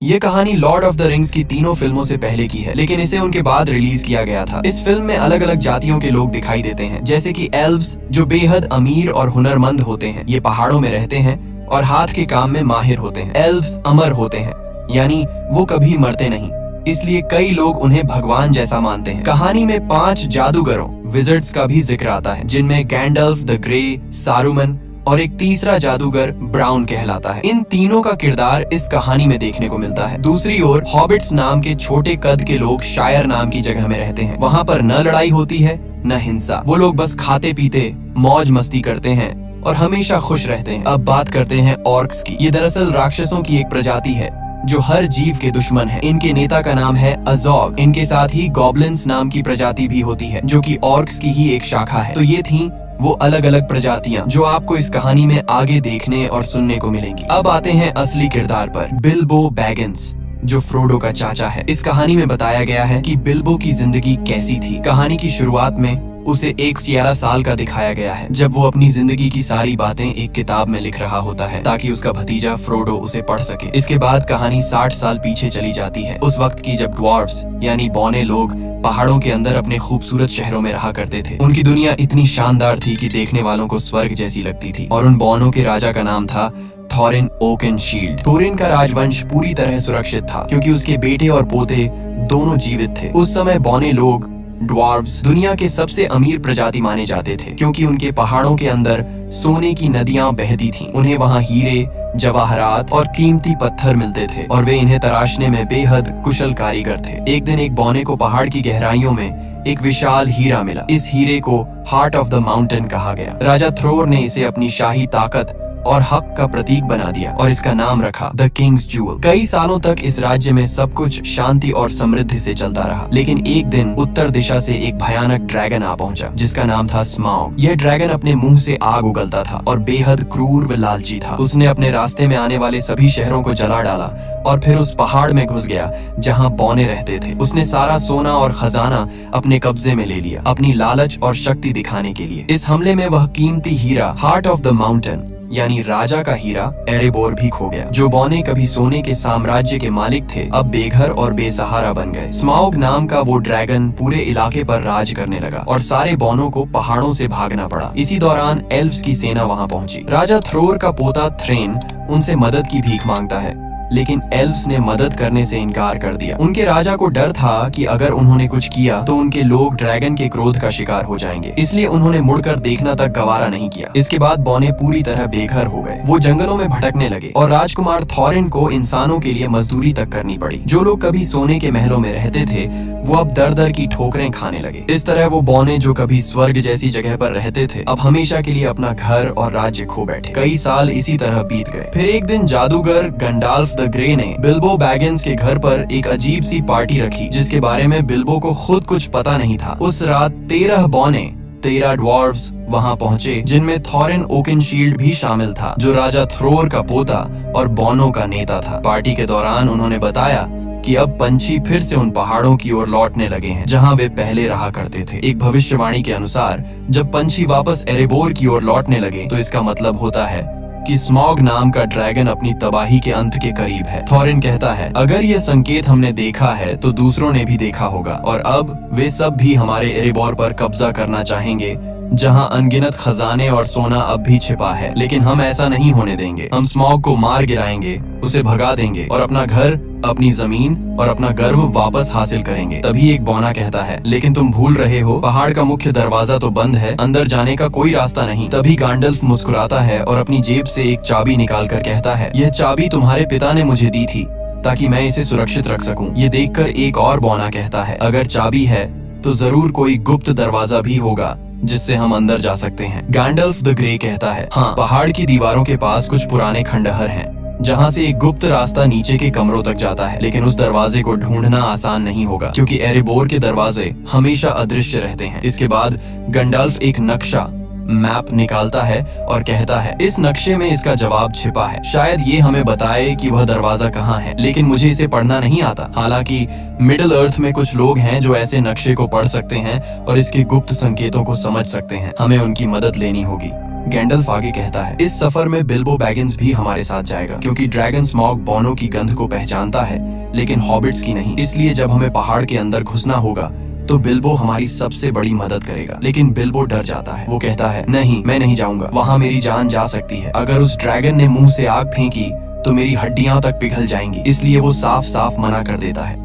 ये कहानी Lord of the rings की तीनों फिल्मों से पहले की है, लेकिन इसे उनके बाद रिलीज किया गया था। इस फिल्म में अलग अलग जातियों के लोग दिखाई देते हैं, जैसे कि एल्व्स जो बेहद अमीर और हुनरमंद होते हैं। ये पहाड़ों में रहते हैं और हाथ के काम में माहिर होते हैं। एल्व्स अमर होते हैं, यानी वो कभी मरते नहीं, इसलिए कई लोग उन्हें भगवान जैसा मानते हैं। कहानी में 5 जादूगरों विजर्ड्स का भी जिक्र आता है, जिनमें गैंडल्फ द ग्रे, सारुमन और एक तीसरा जादूगर ब्राउन कहलाता है। इन तीनों का किरदार इस कहानी में देखने को मिलता है। दूसरी ओर हॉबिट्स नाम के छोटे कद के लोग शायर नाम की जगह में रहते हैं। वहाँ पर न लड़ाई होती है न हिंसा। वो लोग बस खाते पीते मौज मस्ती करते हैं और हमेशा खुश रहते हैं। अब बात करते हैं ऑर्क्स की। ये दरअसल राक्षसों की एक प्रजाति है जो हर जीव के दुश्मन है। इनके नेता का नाम है अजोग। इनके साथ ही गॉब्लिन्स नाम की प्रजाति भी होती है, जो कि ऑर्क्स की ही एक शाखा है। तो ये थी वो अलग अलग प्रजातियां जो आपको इस कहानी में आगे देखने और सुनने को मिलेंगी। अब आते हैं असली किरदार पर, बिल्बो बैगिंस, जो फ्रोडो का चाचा है। इस कहानी में बताया गया है कि बिल्बो की जिंदगी कैसी थी। कहानी की शुरुआत में उसे 11 साल का दिखाया गया है, जब वो अपनी जिंदगी की सारी बातें एक किताब में लिख रहा होता है ताकि उसका भतीजा फ्रोडो उसे पढ़ सके। इसके बाद कहानी 60 साल पीछे चली जाती है, उस वक्त की जब ड्वार्फ्स यानी बौने लोग पहाड़ों के अंदर अपने खूबसूरत शहरों में रहा करते थे। उनकी दुनिया इतनी शानदार थी कि देखने वालों को स्वर्ग जैसी लगती थी। और उन बौनों के राजा का नाम था थॉरिन ओकेनशील्ड। थोरिन का राजवंश पूरी तरह सुरक्षित था, क्योंकि उसके बेटे और पोते दोनों जीवित थे। उस समय बौने लोग ड्वार्फ्स दुनिया के सबसे अमीर प्रजाति माने जाते थे, क्योंकि उनके पहाड़ों के अंदर सोने की नदियां बहती थीं। उन्हें वहां हीरे, जवाहरात और कीमती पत्थर मिलते थे और वे इन्हें तराशने में बेहद कुशल कारीगर थे। एक दिन एक बौने को पहाड़ की गहराइयों में एक विशाल हीरा मिला। इस हीरे को हार्ट ऑफ द माउंटेन कहा गया। राजा थ्रोर ने इसे अपनी शाही ताकत और हक का प्रतीक बना दिया और इसका नाम रखा द किंग्स जूअल। कई सालों तक इस राज्य में सब कुछ शांति और समृद्धि से चलता रहा, लेकिन एक दिन उत्तर दिशा से एक भयानक ड्रैगन आ पहुंचा, जिसका नाम था स्माउग। यह ड्रैगन अपने मुंह से आग उगलता था और बेहद क्रूर व लालची था। उसने अपने रास्ते में आने वाले सभी शहरों को जला डाला और फिर उस पहाड़ में घुस गया जहाँ बौने रहते थे। उसने सारा सोना और खजाना अपने कब्जे में ले लिया, अपनी लालच और शक्ति दिखाने के लिए। इस हमले में वह कीमती हीरा हार्ट ऑफ द माउंटेन यानी राजा का हीरा एरेबोर भी खो गया। जो बौने कभी सोने के साम्राज्य के मालिक थे, अब बेघर और बेसहारा बन गए। स्माउग नाम का वो ड्रैगन पूरे इलाके पर राज करने लगा और सारे बौनों को पहाड़ों से भागना पड़ा। इसी दौरान एल्व्स की सेना वहां पहुंची। राजा थ्रोर का पोता थ्रेन उनसे मदद की भीख मांगता है, लेकिन एल्व्स ने मदद करने से इनकार कर दिया। उनके राजा को डर था कि अगर उन्होंने कुछ किया तो उनके लोग ड्रैगन के क्रोध का शिकार हो जाएंगे, इसलिए उन्होंने मुड़कर देखना तक गवारा नहीं किया। इसके बाद बौने पूरी तरह बेघर हो गए। वो जंगलों में भटकने लगे और राजकुमार थॉरिन को इंसानों के लिए मजदूरी तक करनी पड़ी। जो लोग कभी सोने के महलों में रहते थे, वो अब दर दर की ठोकरें खाने लगे। इस तरह वो बौने जो कभी स्वर्ग जैसी जगह पर रहते थे, अब हमेशा के लिए अपना घर और राज्य खो बैठे। कई साल इसी तरह बीत गए। फिर एक दिन जादूगर गंडाल्फ द ग्रे ने बिल्बो बैगिंस के घर पर एक अजीब सी पार्टी रखी, जिसके बारे में बिल्बो को खुद कुछ पता नहीं था। उस रात 13 बौने 13 ड्वार्फ्स वहां पहुंचे, जिनमें थॉरिन ओकेनशील्ड भी शामिल था, जो राजा थ्रोर का पोता और बौनों का नेता था। पार्टी के दौरान उन्होंने बताया कि अब पंछी फिर से उन पहाड़ों की ओर लौटने लगे हैं जहां वे पहले रहा करते थे। एक भविष्यवाणी के अनुसार जब पंछी वापस एरेबोर की ओर लौटने लगे तो इसका मतलब होता है कि स्मॉग नाम का ड्रैगन अपनी तबाही के अंत के करीब है। थॉरिन कहता है, अगर ये संकेत हमने देखा है तो दूसरों ने भी देखा होगा और अब वे सब भी हमारे एरेबोर पर कब्जा करना चाहेंगे, जहां अनगिनत खजाने और सोना अब भी छिपा है। लेकिन हम ऐसा नहीं होने देंगे। हम स्मॉग को मार गिराएंगे, उसे भगा देंगे और अपना घर, अपनी जमीन और अपना गर्व वापस हासिल करेंगे। तभी एक बौना कहता है, लेकिन तुम भूल रहे हो, पहाड़ का मुख्य दरवाजा तो बंद है, अंदर जाने का कोई रास्ता नहीं। तभी गैंडल्फ मुस्कुराता है और अपनी जेब से एक चाबी निकाल कर कहता है, यह चाबी तुम्हारे पिता ने मुझे दी थी ताकि मैं इसे सुरक्षित रख सकूं। ये देखकर एक और बौना कहता है, अगर चाबी है तो जरूर कोई गुप्त दरवाजा भी होगा जिससे हम अंदर जा सकते हैं। गैंडल्फ द ग्रे कहता है, हाँ, पहाड़ की दीवारों के पास कुछ पुराने खंडहर हैं जहाँ से एक गुप्त रास्ता नीचे के कमरों तक जाता है, लेकिन उस दरवाजे को ढूंढना आसान नहीं होगा, क्योंकि एरेबोर के दरवाजे हमेशा अदृश्य रहते हैं। इसके बाद गंडाल्फ एक नक्शा मैप निकालता है और कहता है, इस नक्शे में इसका जवाब छिपा है, शायद ये हमें बताए कि वह दरवाजा कहाँ है, लेकिन मुझे इसे पढ़ना नहीं आता। हालांकि मिडिल अर्थ में कुछ लोग हैं जो ऐसे नक्शे को पढ़ सकते हैं और इसके गुप्त संकेतों को समझ सकते हैं। हमें उनकी मदद लेनी होगी। गैंडल्फ आगे कहता है, इस सफर में बिल्बो बैगिंस भी हमारे साथ जाएगा क्योंकि ड्रैगन स्मॉग बॉनो की गंध को पहचानता है लेकिन हॉबिट्स की नहीं। इसलिए जब हमें पहाड़ के अंदर घुसना होगा तो बिल्बो हमारी सबसे बड़ी मदद करेगा। लेकिन बिल्बो डर जाता है। वो कहता है, नहीं, मैं नहीं जाऊंगा, वहाँ मेरी जान जा सकती है। अगर उस ड्रैगन ने मुंह से आग फेंकी तो मेरी हड्डियां तक पिघल जाएंगी। इसलिए वो साफ साफ मना कर देता है।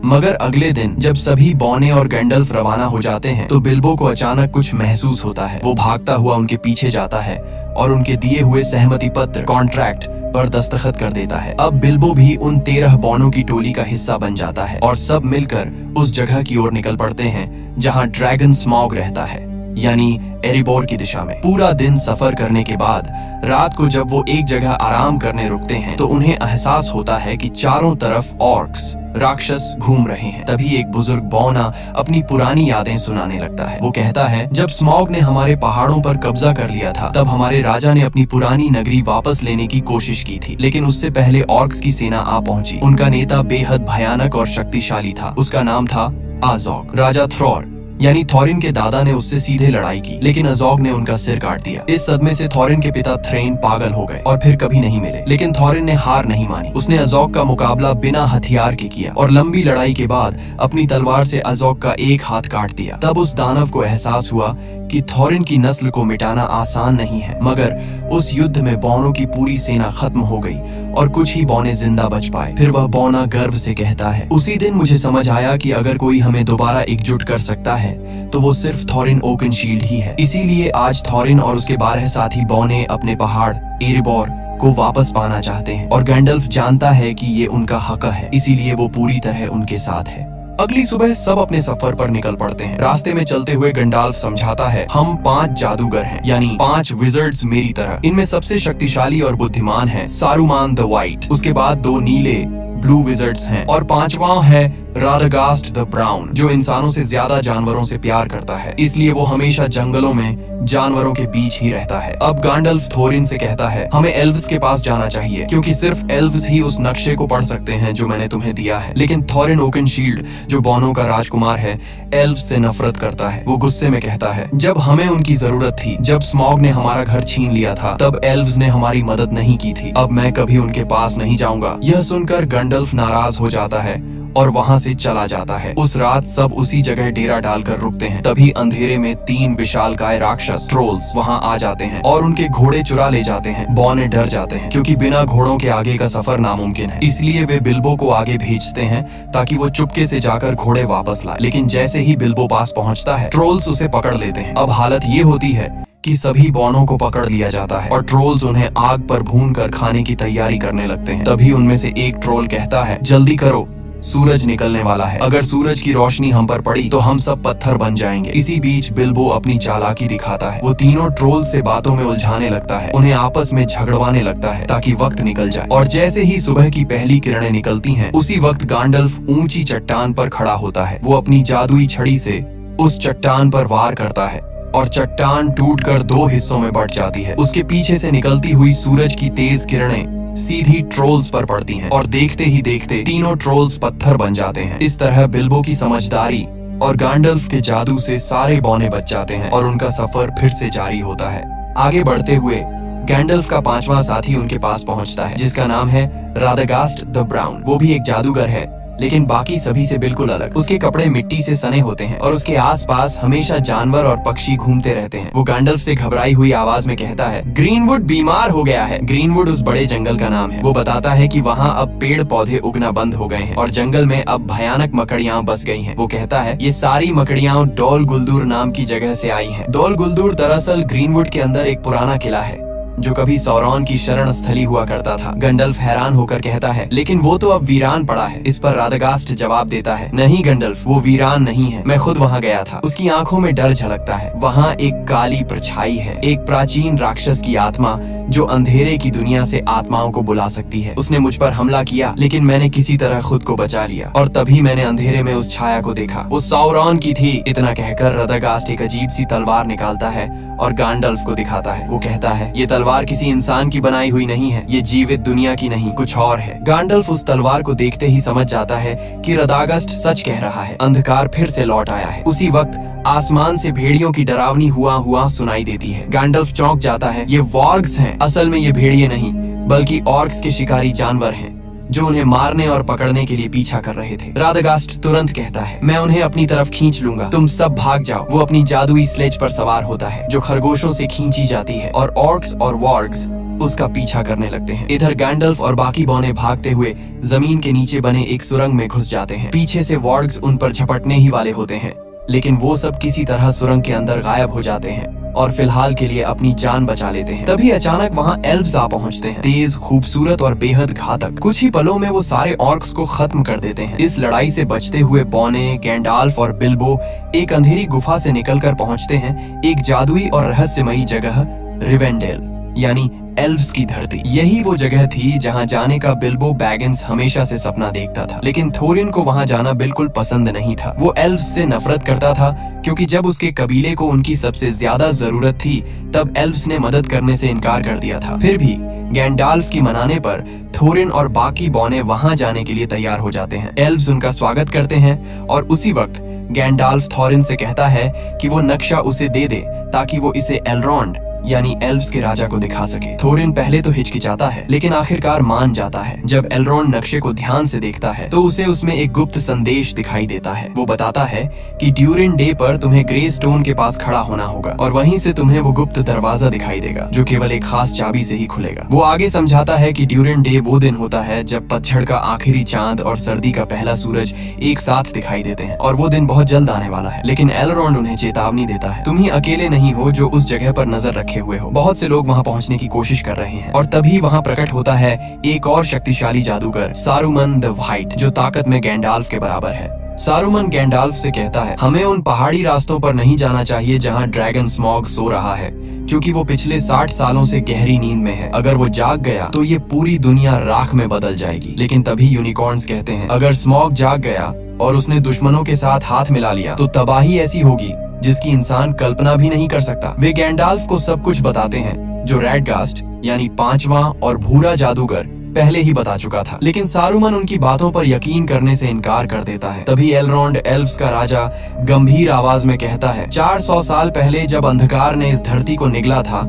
मगर अगले दिन जब सभी बॉने और गैंडल्फ रवाना हो जाते हैं तो बिल्बो को अचानक कुछ महसूस होता है। वो भागता हुआ उनके पीछे जाता है और उनके दिए हुए सहमति पत्र कॉन्ट्रैक्ट पर दस्तखत कर देता है। अब बिल्बो भी उन 13 बॉनों की टोली का हिस्सा बन जाता है और सब मिलकर उस जगह की ओर निकल पड़ते हैं जहाँ ड्रैगन स्मॉग रहता है, यानी एरिबोर की दिशा में। पूरा दिन सफर करने के बाद रात को जब वो एक जगह आराम करने रुकते हैं तो उन्हें एहसास होता है कि चारों तरफ ऑर्क्स राक्षस घूम रहे हैं। तभी एक बुजुर्ग बौना अपनी पुरानी यादें सुनाने लगता है। वो कहता है, जब स्मॉग ने हमारे पहाड़ों पर कब्जा कर लिया था तब हमारे राजा ने अपनी पुरानी नगरी वापस लेने की कोशिश की थी, लेकिन उससे पहले ऑर्क्स की सेना आ पहुंची। उनका नेता बेहद भयानक और शक्तिशाली था। उसका नाम था आजोग। राजा थ्रॉर यानी थॉरिन के दादा ने उससे सीधे लड़ाई की, लेकिन अजोग ने उनका सिर काट दिया। इस सदमे से थॉरिन के पिता थ्रेन पागल हो गए और फिर कभी नहीं मिले। लेकिन थॉरिन ने हार नहीं मानी। उसने अजोग का मुकाबला बिना हथियार के किया और लंबी लड़ाई के बाद अपनी तलवार से अजोग का एक हाथ काट दिया। तब उस दानव को एहसास हुआ कि थॉरिन की नस्ल को मिटाना आसान नहीं है। मगर उस युद्ध में बौनों की पूरी सेना खत्म हो गई और कुछ ही बौने जिंदा बच पाए। फिर वह बौना गर्व से कहता है, उसी दिन मुझे समझ आया कि अगर कोई हमें दोबारा एकजुट कर सकता है तो वो सिर्फ थॉरिन ओकनशील्ड ही है। इसीलिए आज थॉरिन और उसके 12 साथी बौने अपने पहाड़ एरिबोर को वापस पाना चाहते हैं और गैंडल्फ जानता है कि ये उनका हक है, इसीलिए वो पूरी तरह उनके साथ है। अगली सुबह सब अपने सफर पर निकल पड़ते हैं। रास्ते में चलते हुए गंडाल्फ समझाता है, हम 5 जादूगर हैं, यानी 5 विजर्ड्स मेरी तरह। इनमें सबसे शक्तिशाली और बुद्धिमान है सारूमान द वाइट, उसके बाद 2 नीले ब्लू विजर्ड्स हैं और 5वां है राडागास्ट द ब्राउन, जो इंसानों से ज्यादा जानवरों से प्यार करता है, इसलिए वो हमेशा जंगलों में जानवरों के बीच ही रहता है। अब गैंडल्फ थोरिन से कहता है, हमें एल्व्स के पास जाना चाहिए क्योंकि सिर्फ एल्व्स ही उस नक्शे को पढ़ सकते हैं जो मैंने तुम्हें दिया है। लेकिन थोरिन ओकनशील्ड, जो बौनों का राजकुमार है, एल्व्स से नफरत करता है। वो गुस्से में कहता है, जब हमें उनकी जरूरत थी, जब स्मॉग ने हमारा घर छीन लिया था, तब एल्व्स ने हमारी मदद नहीं की थी। अब मैं कभी उनके पास नहीं जाऊंगा। यह सुनकर गैंडल्फ नाराज हो जाता है और वहाँ से चला जाता है। उस रात सब उसी जगह डेरा डालकर रुकते हैं। तभी अंधेरे में 3 विशालकाय राक्षस ट्रोल्स वहाँ आ जाते हैं और उनके घोड़े चुरा ले जाते हैं। बौने डर जाते हैं क्योंकि बिना घोड़ों के आगे का सफर नामुमकिन है, इसलिए वे बिल्बो को आगे भेजते हैं ताकि वो चुपके से जाकर घोड़े वापस लाए। लेकिन जैसे ही बिल्बो पास पहुँचता है, ट्रोल्स उसे पकड़ लेते हैं। अब हालत ये होती है कि सभी बौनों को पकड़ लिया जाता है और ट्रोल्स उन्हें आग पर भूनकर खाने की तैयारी करने लगते हैं। तभी उनमें से एक ट्रोल कहता है, जल्दी करो, सूरज निकलने वाला है। अगर सूरज की रोशनी हम पर पड़ी तो हम सब पत्थर बन जाएंगे। इसी बीच बिल्बो अपनी चालाकी दिखाता है। वो तीनों ट्रोल से बातों में उलझाने लगता है, उन्हें आपस में झगड़वाने लगता है ताकि वक्त निकल जाए। और जैसे ही सुबह की पहली किरणें निकलती हैं, उसी वक्त गैंडल्फ ऊंची चट्टान पर खड़ा होता है। वो अपनी जादुई छड़ी से उस चट्टान पर वार करता है और चट्टान टूटकर 2 हिस्सों में बंट जाती है। उसके पीछे से निकलती हुई सूरज की तेज किरणें सीधी ट्रोल्स पर पड़ती हैं और देखते ही देखते तीनों ट्रोल्स पत्थर बन जाते हैं। इस तरह बिल्बो की समझदारी और गैंडल्फ के जादू से सारे बौने बच जाते हैं और उनका सफर फिर से जारी होता है। आगे बढ़ते हुए गैंडल्फ का 5वां साथी उनके पास पहुंचता है, जिसका नाम है राडागास्ट द ब्राउन। वो भी एक जादूगर है, लेकिन बाकी सभी से बिल्कुल अलग। उसके कपड़े मिट्टी से सने होते हैं और उसके आसपास हमेशा जानवर और पक्षी घूमते रहते हैं। वो गैंडल्फ से घबराई हुई आवाज में कहता है, ग्रीनवुड बीमार हो गया है। ग्रीनवुड उस बड़े जंगल का नाम है। वो बताता है कि वहाँ अब पेड़ पौधे उगना बंद हो गए हैं और जंगल में अब भयानक मकड़ियाँ बस गई हैं। वो कहता है, ये सारी मकड़ियाँ डोल गुलदूर नाम की जगह से आई हैं। डोल गुलदूर दरअसल ग्रीनवुड के अंदर एक पुराना किला है जो कभी सौरॉन की शरण स्थली हुआ करता था। गैंडल्फ हैरान होकर कहता है, लेकिन वो तो अब वीरान पड़ा है। इस पर राडागास्ट जवाब देता है, नहीं गैंडल्फ, वो वीरान नहीं है, मैं खुद वहाँ गया था। उसकी आंखों में डर झलकता है। वहाँ एक काली परछाई है, एक प्राचीन राक्षस की आत्मा जो अंधेरे की दुनिया से आत्माओं को बुला सकती है। उसने मुझ पर हमला किया, लेकिन मैंने किसी तरह खुद को बचा लिया और तभी मैंने अंधेरे में उस छाया को देखा। वो सौरॉन की थी। इतना कहकर राडागास्ट एक अजीब सी तलवार निकालता है और गैंडल्फ को दिखाता है। वो कहता है, ये तलवार तलवार किसी इंसान की बनाई हुई नहीं है, ये जीवित दुनिया की नहीं, कुछ और है। गैंडल्फ उस तलवार को देखते ही समझ जाता है कि रदागस्ट सच कह रहा है। अंधकार फिर से लौट आया है। उसी वक्त आसमान से भेड़ियों की डरावनी हुआ सुनाई देती है। गैंडल्फ चौंक जाता है। ये वॉर्ग्स हैं। असल में ये भेड़िए नहीं बल्कि ऑर्क्स के शिकारी जानवर हैं जो उन्हें मारने और पकड़ने के लिए पीछा कर रहे थे। रादागास्ट तुरंत कहता है, मैं उन्हें अपनी तरफ खींच लूंगा, तुम सब भाग जाओ। वो अपनी जादुई स्लेज पर सवार होता है जो खरगोशों से खींची जाती है और ऑर्क्स और वॉर्ग्स उसका पीछा करने लगते हैं। इधर गैंडल्फ और बाकी बौने भागते हुए जमीन के नीचे बने एक सुरंग में घुस जाते हैं। पीछे से वॉर्ग्स उन पर झपटने ही वाले होते हैं, लेकिन वो सब किसी तरह सुरंग के अंदर गायब हो जाते हैं और फिलहाल के लिए अपनी जान बचा लेते हैं। तभी अचानक वहाँ एल्व्स आ पहुँचते हैं, तेज, खूबसूरत और बेहद घातक। कुछ ही पलों में वो सारे ऑर्क्स को खत्म कर देते हैं। इस लड़ाई से बचते हुए बौने, गैंडाल्फ और बिल्बो एक अंधेरी गुफा से निकलकर पहुँचते हैं एक जादुई और रहस्यमयी जगह, रिवेंडेल यानी एल्व्स की धरती। यही वो जगह थी जहाँ जाने का बिल्बो बैगिंस हमेशा से सपना देखता था, लेकिन थोरिन को वहाँ जाना बिल्कुल पसंद नहीं था। वो एल्व्स से नफरत करता था क्योंकि जब उसके कबीले को उनकी सबसे ज्यादा जरूरत थी तब एल्व्स ने मदद करने से इनकार कर दिया था। फिर भी गैंडाल्फ की मनाने पर थोरिन और बाकी बौने वहाँ जाने के लिए तैयार हो जाते हैं। एल्व्स उनका स्वागत करते हैं और उसी वक्त गैंडाल्फ थोरिन से कहता है कि वो नक्शा उसे दे दे ताकि वो इसे एलरॉन्ड यानी एल्व्स के राजा को दिखा सके। थोरिन पहले तो हिचकिचाता है लेकिन आखिरकार मान जाता है। जब एलरॉन्ड नक्शे को ध्यान से देखता है तो उसे उसमें एक गुप्त संदेश दिखाई देता है। वो बताता है कि ड्यूरिन डे पर तुम्हें ग्रे स्टोन के पास खड़ा होना होगा और वहीं से तुम्हें वो गुप्त दरवाजा दिखाई देगा जो केवल एक खास चाबी से ही खुलेगा। वो आगे समझाता है कि ड्यूरिन डे वो दिन होता है जब पतझड़ का आखिरी चांद और सर्दी का पहला सूरज एक साथ दिखाई देते हैं और वो दिन बहुत जल्द आने वाला है। लेकिन एलरॉन्ड उन्हें चेतावनी देता है, तुम ही अकेले नहीं हो जो उस जगह पर नजर रखे हुए हो, बहुत से लोग वहाँ पहुँचने की कोशिश कर रहे हैं। और तभी वहाँ प्रकट होता है एक और शक्तिशाली जादूगर, सारुमन द व्हाइट, जो ताकत में गैंडाल्फ के बराबर है। सारुमन गैंडाल्फ से कहता है, हमें उन पहाड़ी रास्तों पर नहीं जाना चाहिए जहाँ ड्रैगन स्मॉग सो रहा है, क्योंकि वो पिछले 60 सालों से गहरी नींद में है। अगर वो जाग गया तो ये पूरी दुनिया राख में बदल जाएगी। लेकिन तभी यूनिकॉर्न्स कहते हैं, अगर स्मॉग जाग गया और उसने दुश्मनों के साथ हाथ मिला लिया तो तबाही ऐसी होगी जिसकी इंसान कल्पना भी नहीं कर सकता। वे गैंडाल्फ को सब कुछ बताते हैं जो रैडगास्ट यानी 5वां और भूरा जादूगर पहले ही बता चुका था, लेकिन सारुमन उनकी बातों पर यकीन करने से इनकार कर देता है। तभी एलरॉन्ड, एल्व्स का राजा, गंभीर आवाज में कहता है, 400 साल पहले जब अंधकार ने इस धरती को निगला था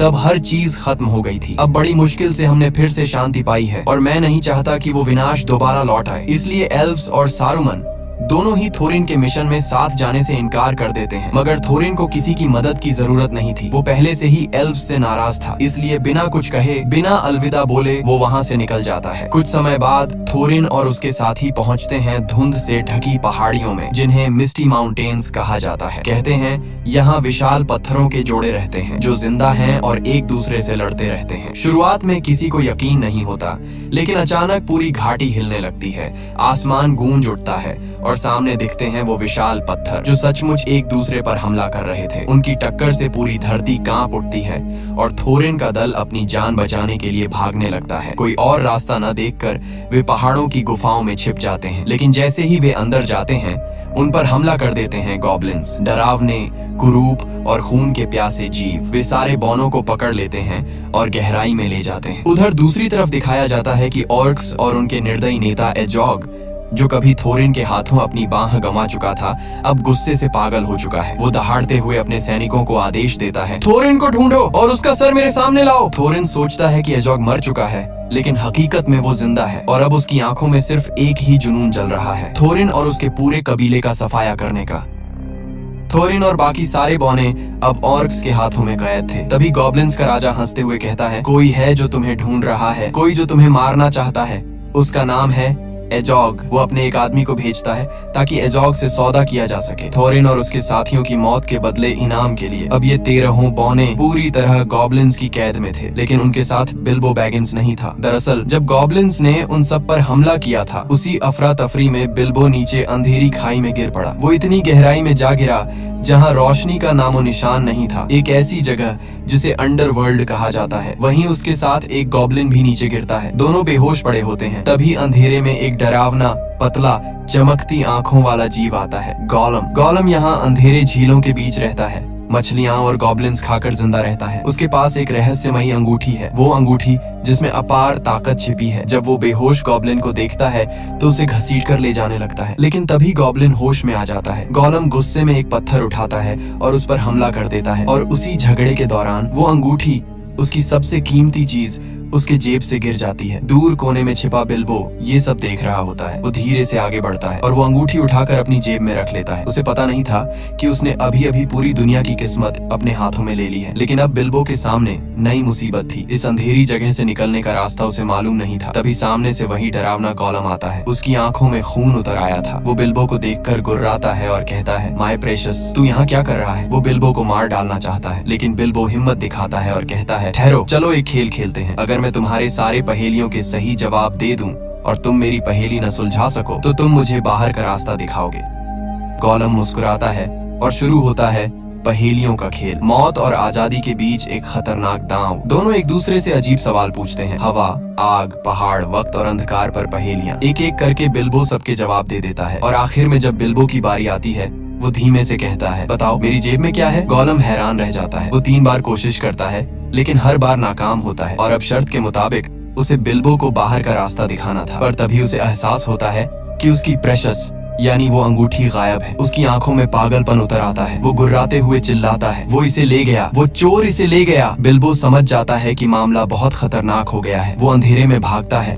तब हर चीज खत्म हो गई थी। अब बड़ी मुश्किल से हमने फिर से शांति पाई है और मैं नहीं चाहता कि वो विनाश दोबारा लौट आए। इसलिए एल्व्स और सारुमन दोनों ही थोरिन के मिशन में साथ जाने से इनकार कर देते हैं। मगर थोरिन को किसी की मदद की जरूरत नहीं थी। वो पहले से ही एल्व्स से नाराज था, इसलिए बिना कुछ कहे, बिना अलविदा बोले वो वहाँ से निकल जाता है। कुछ समय बाद थोरिन और उसके साथी पहुँचते हैं धुंध से ढकी पहाड़ियों में, जिन्हें मिस्टी माउंटेन्स कहा जाता है। कहते हैं यहाँ विशाल पत्थरों के जोड़े रहते हैं जो जिंदा हैं और एक दूसरे से लड़ते रहते हैं। शुरुआत में किसी को यकीन नहीं होता, लेकिन अचानक पूरी घाटी हिलने लगती है, आसमान गूंज उठता है और सामने दिखते हैं वो विशाल पत्थर जो सचमुच एक दूसरे पर हमला कर रहे थे। उनकी टक्कर से पूरी धरती कांप उठती है और थोरिन का दल अपनी जान बचाने के लिए भागने लगता है। कोई और रास्ता न देखकर वे पहाड़ों की गुफाओं में छिप जाते हैं, लेकिन जैसे ही वे अंदर जाते हैं उन पर हमला कर देते हैं गॉब्लिन्स, डरावने, कुरूप और खून के प्यासे जीव। वे सारे बौनों को पकड़ लेते हैं और गहराई में ले जाते हैं। उधर दूसरी तरफ दिखाया जाता है कि ऑर्क्स और उनके निर्दयी नेता एजॉग, जो कभी थोरिन के हाथों अपनी बाह गंवा चुका था, अब गुस्से से पागल हो चुका है। वो दहाड़ते हुए अपने सैनिकों को आदेश देता है, थोरिन को ढूंढो और उसका सर मेरे सामने लाओ। थोरिन सोचता है कि एजॉग मर चुका है, लेकिन हकीकत में वो जिंदा है और अब उसकी आंखों में सिर्फ एक ही जुनून जल रहा है, थोरिन और उसके पूरे कबीले का सफाया करने का। थोरिन और बाकी सारे बौने अब ऑर्क्स के हाथों में कैद थे। तभी गॉब्लिन्स का राजा हंसते हुए कहता है, कोई है जो तुम्हें ढूंढ रहा है, कोई जो तुम्हें मारना चाहता है, उसका नाम है एजॉग। वो अपने एक आदमी को भेजता है ताकि एजॉग से सौदा किया जा सके, थोरिन और उसके साथियों की मौत के बदले इनाम के लिए। अब ये 13 बौने पूरी तरह गॉब्लिन्स की कैद में थे, लेकिन उनके साथ बिल्बो बैगिंस नहीं था। दरअसल जब गॉब्लिन्स ने उन सब पर हमला किया था, उसी अफरा तफरी में बिल्बो नीचे अंधेरी खाई में गिर पड़ा। वो इतनी गहराई में जा गिरा जहाँ रोशनी का नामो निशान नहीं था, एक ऐसी जगह जिसे अंडरवर्ल्ड कहा जाता है। वहीं उसके साथ एक गॉब्लिन भी नीचे गिरता है। दोनों बेहोश पड़े होते हैं। तभी अंधेरे में एक डरावना, पतला, चमकती आंखों वाला जीव आता है, गॉलम। गॉलम यहाँ अंधेरे झीलों के बीच रहता है मछलियां और गॉब्लिन्स खाकर जिंदा रहता है। उसके पास एक रहस्यमयी अंगूठी है, वो अंगूठी जिसमें अपार ताकत छिपी है। जब वो बेहोश गॉब्लिन को देखता है तो उसे घसीट कर ले जाने लगता है, लेकिन तभी गॉब्लिन होश में आ जाता है। गोलम गुस्से में एक पत्थर उठाता है और उस पर हमला कर देता है, और उसी झगड़े के दौरान वो अंगूठी, उसकी सबसे कीमती चीज, उसके जेब से गिर जाती है। दूर कोने में छिपा बिल्बो ये सब देख रहा होता है। वो धीरे से आगे बढ़ता है और वो अंगूठी उठाकर अपनी जेब में रख लेता है। उसे पता नहीं था कि उसने अभी अभी पूरी दुनिया की किस्मत अपने हाथों में ले ली है, लेकिन अब बिल्बो के सामने नई मुसीबत थी। इस अंधेरी जगह से निकलने का रास्ता उसे मालूम नहीं था। तभी सामने से वही डरावना गोलम आता है। उसकी आंखों में खून उतर आया था। वो बिल्बो को देखकर गुर्राता है और कहता है, माय प्रेशियस, तू यहाँ क्या कर रहा है? वो बिल्बो को मार डालना चाहता है, लेकिन बिल्बो हिम्मत दिखाता है और कहता है, ठहरो, चलो एक खेल खेलते हैं। अगर मैं तुम्हारे सारे पहेलियों के सही जवाब दे दूं और तुम मेरी पहेली न सुलझा सको तो तुम मुझे बाहर का रास्ता दिखाओगे। गोलम मुस्कुराता है और शुरू होता है पहेलियों का खेल। मौत और आजादी के बीच एक खतरनाक दांव। दोनों एक दूसरे से अजीब सवाल पूछते हैं। हवा, आग, पहाड़, वक्त और अंधकार पर पहेलियां। एक एक करके बिल्बो सबके जवाब दे देता है, और आखिर में जब बिल्बो की बारी आती है वो धीमे से कहता है, बताओ मेरी जेब में क्या है? गोलम हैरान रह जाता है। वो 3 बार कोशिश करता है, लेकिन हर बार नाकाम होता है, और अब शर्त के मुताबिक उसे बिल्बो को बाहर का रास्ता दिखाना था। पर तभी उसे एहसास होता है कि उसकी प्रेशस यानी वो अंगूठी गायब है। उसकी आंखों में पागलपन उतर आता है। वो गुर्राते हुए चिल्लाता है, वो इसे ले गया, वो चोर इसे ले गया। बिल्बो समझ जाता है कि मामला बहुत खतरनाक हो गया है। वो अंधेरे में भागता है,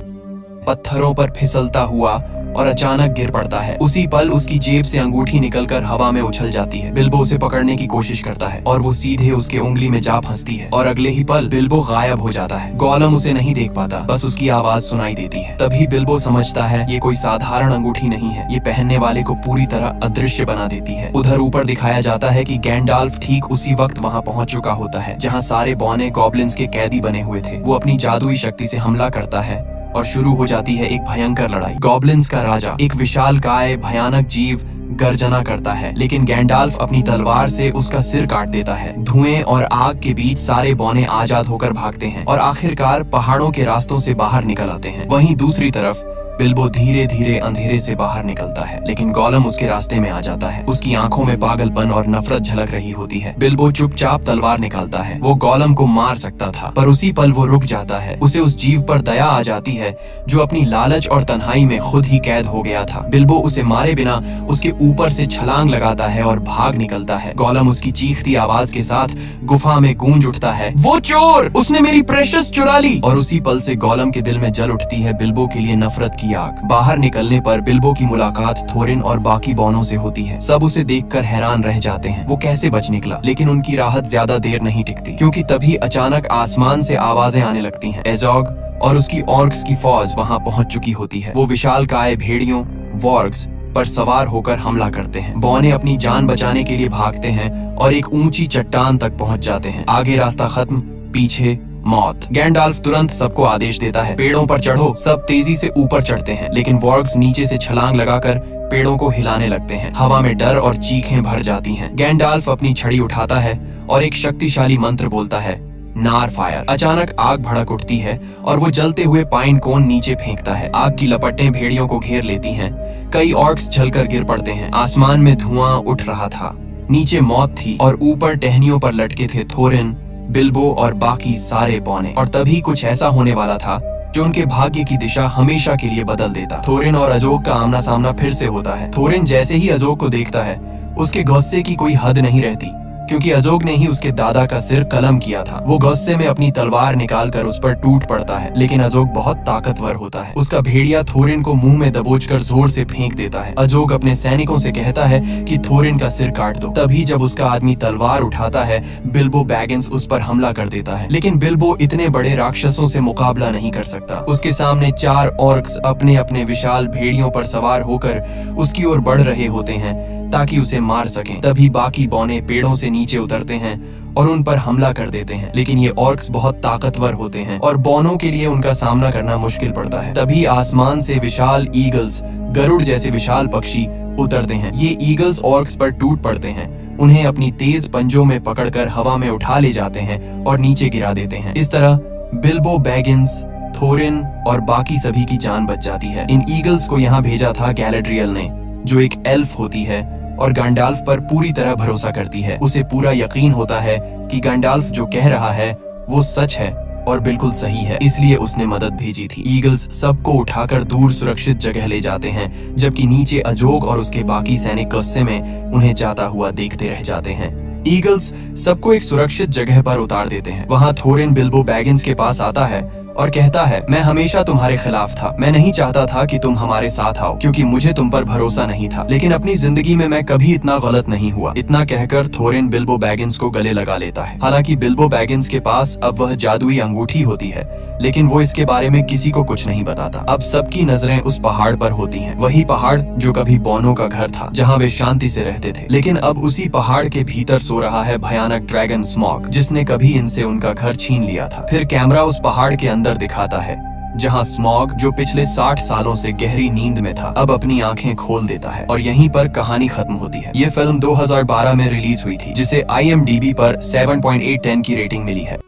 पत्थरों पर फिसलता हुआ, और अचानक गिर पड़ता है। उसी पल उसकी जेब से अंगूठी निकलकर हवा में उछल जाती है। बिल्बो उसे पकड़ने की कोशिश करता है और वो सीधे उसके उंगली में जा फंसती है, और अगले ही पल बिल्बो गायब हो जाता है। गोलम उसे नहीं देख पाता, बस उसकी आवाज सुनाई देती है। तभी बिल्बो समझता है ये कोई साधारण अंगूठी नहीं है, ये पहनने वाले को पूरी तरह अदृश्य बना देती है। उधर ऊपर दिखाया जाता है कि गैंडाल्फ ठीक उसी वक्त वहाँ पहुँच चुका होता है जहाँ सारे बौने गॉब्लिन्स के कैदी बने हुए थे। वो अपनी जादुई शक्ति से हमला करता है और शुरू हो जाती है एक भयंकर लड़ाई। गॉब्लिन्स का राजा, एक विशालकाय भयानक जीव, गर्जना करता है, लेकिन गैंडाल्फ अपनी तलवार से उसका सिर काट देता है। धुएं और आग के बीच सारे बौने आजाद होकर भागते हैं और आखिरकार पहाड़ों के रास्तों से बाहर निकल आते हैं। वहीं दूसरी तरफ बिल्बो धीरे धीरे अंधेरे से बाहर निकलता है, लेकिन गोलम उसके रास्ते में आ जाता है। उसकी आंखों में पागलपन और नफरत झलक रही होती है। बिल्बो चुपचाप तलवार निकालता है। वो गोलम को मार सकता था, पर उसी पल वो रुक जाता है। उसे उस जीव पर दया आ जाती है जो अपनी लालच और तन्हाई में खुद ही कैद हो गया था। बिल्बो उसे मारे बिना उसके ऊपर से छलांग लगाता है और भाग निकलता है। गोलम उसकी चीखती आवाज के साथ गुफा में गूंज उठता है, वो चोर, उसने मेरी प्रेशियस चुरा ली। और उसी पल से गोलम के दिल में जल उठती है बिल्बो के लिए नफरत की आग। बाहर निकलने पर बिल्बो की मुलाकात थोरिन और बाकी बौनों से होती है। सब उसे देखकर हैरान रह जाते हैं, वो कैसे बच निकला। लेकिन उनकी राहत ज्यादा देर नहीं टिकती, क्योंकि तभी अचानक आसमान से आवाजें आने लगती हैं। एजोग और उसकी ऑर्क्स की फौज वहां पहुंच चुकी होती है। वो विशालकाय भेड़ियों, वॉर्ग्स पर सवार होकर हमला करते हैं। बौने अपनी जान बचाने के लिए भागते हैं और एक ऊंची चट्टान तक पहुंच जाते हैं। आगे रास्ता खत्म, पीछे मौत। गैंडाल्फ तुरंत सबको आदेश देता है, पेड़ों पर चढ़ो। सब तेजी से ऊपर चढ़ते हैं, लेकिन वॉर्ग्स नीचे से छलांग लगाकर पेड़ों को हिलाने लगते हैं। हवा में डर और चीखें भर जाती हैं। गैंडाल्फ अपनी छड़ी उठाता है और एक शक्तिशाली मंत्र बोलता है, नार फायर। अचानक आग भड़क उठती है और वो जलते हुए पाइन कोन नीचे फेंकता है। आग की लपटें भेड़ियों को घेर लेती हैं। कई ऑर्क्स जलकर गिर पड़ते हैं। आसमान में धुआं उठ रहा था। नीचे मौत थी और ऊपर टहनियों पर लटके थे थोरिन, बिल्बो और बाकी सारे बौने। और तभी कुछ ऐसा होने वाला था जो उनके भाग्य की दिशा हमेशा के लिए बदल देता। थोरिन और अजोग का आमना सामना फिर से होता है। थोरिन जैसे ही अजोग को देखता है, उसके गुस्से की कोई हद नहीं रहती, क्योंकि अजोग ने ही उसके दादा का सिर कलम किया था। वो गुस्से में अपनी तलवार निकालकर उस पर टूट पड़ता है, लेकिन अजोग बहुत ताकतवर होता है। उसका भेड़िया थोरिन को मुंह में दबोचकर जोर से फेंक देता है। अजोग अपने सैनिकों से कहता है कि थोरिन का सिर काट दो। तभी जब उसका आदमी तलवार उठाता है, बिल्बो बैगिंस उस पर हमला कर देता है, लेकिन बिल्बो इतने बड़े राक्षसों से मुकाबला नहीं कर सकता। उसके सामने 4 ऑर्क्स अपने अपने विशाल भेड़ियों पर सवार होकर उसकी ओर बढ़ रहे होते हैं ताकि उसे मार सकें। तभी बाकी बौने पेड़ों से नीचे उतरते हैं और उन पर हमला कर देते हैं, लेकिन ये ऑर्क्स बहुत ताकतवर होते हैं और बौनों के लिए उनका सामना करना मुश्किल पड़ता है। तभी आसमान से विशाल ईगल्स, गरुड़ जैसे विशाल पक्षी उतरते हैं। ये ईगल्स ऑर्क्स पर टूट पड़ते हैं, उन्हें अपनी तेज पंजों में पकड़कर हवा में उठा ले जाते हैं और नीचे गिरा देते हैं। इस तरह बिल्बो बैगिंस, थोरिन और बाकी सभी की जान बच जाती है। इन ईगल्स को यहाँ भेजा था गैलेड्रियल ने, जो एक एल्फ होती है और गैंडाल्फ पर पूरी तरह भरोसा करती है। उसे पूरा यकीन होता है कि गैंडाल्फ जो कह रहा है वो सच है और बिल्कुल सही है, इसलिए उसने मदद भेजी थी। ईगल्स सबको उठाकर दूर सुरक्षित जगह ले जाते हैं, जबकि नीचे अजोग और उसके बाकी सैनिक गुस्से में उन्हें जाता हुआ देखते रह जाते हैं। ईगल्स सबको एक सुरक्षित जगह पर उतार देते हैं। वहाँ थोरिन बिल्बो बैगिंस के पास आता है और कहता है, मैं हमेशा तुम्हारे खिलाफ था। मैं नहीं चाहता था कि तुम हमारे साथ आओ क्योंकि मुझे तुम पर भरोसा नहीं था, लेकिन अपनी जिंदगी में मैं कभी इतना गलत नहीं हुआ। इतना कहकर थोरिन बिल्बो बैगिंस को गले लगा लेता है। हालांकि बिल्बो बैगिंस के पास अब वह जादुई अंगूठी होती है, लेकिन वो इसके बारे में किसी को कुछ नहीं बताता। अब सबकी नजरें उस पहाड़ पर होती हैं, वही पहाड़ जो कभी बोनो का घर था, जहाँ वे शांति से रहते थे। लेकिन अब उसी पहाड़ के भीतर सो रहा है भयानक ड्रैगन स्मॉग, जिसने कभी इनसे उनका घर छीन लिया था। फिर कैमरा उस पहाड़ के अंदर दिखाता है जहां स्मॉग, जो पिछले 60 सालों से गहरी नींद में था, अब अपनी आंखें खोल देता है और यहीं पर कहानी खत्म होती है। ये फिल्म 2012 में रिलीज हुई थी, जिसे IMDb पर 7.8/10 की रेटिंग मिली है।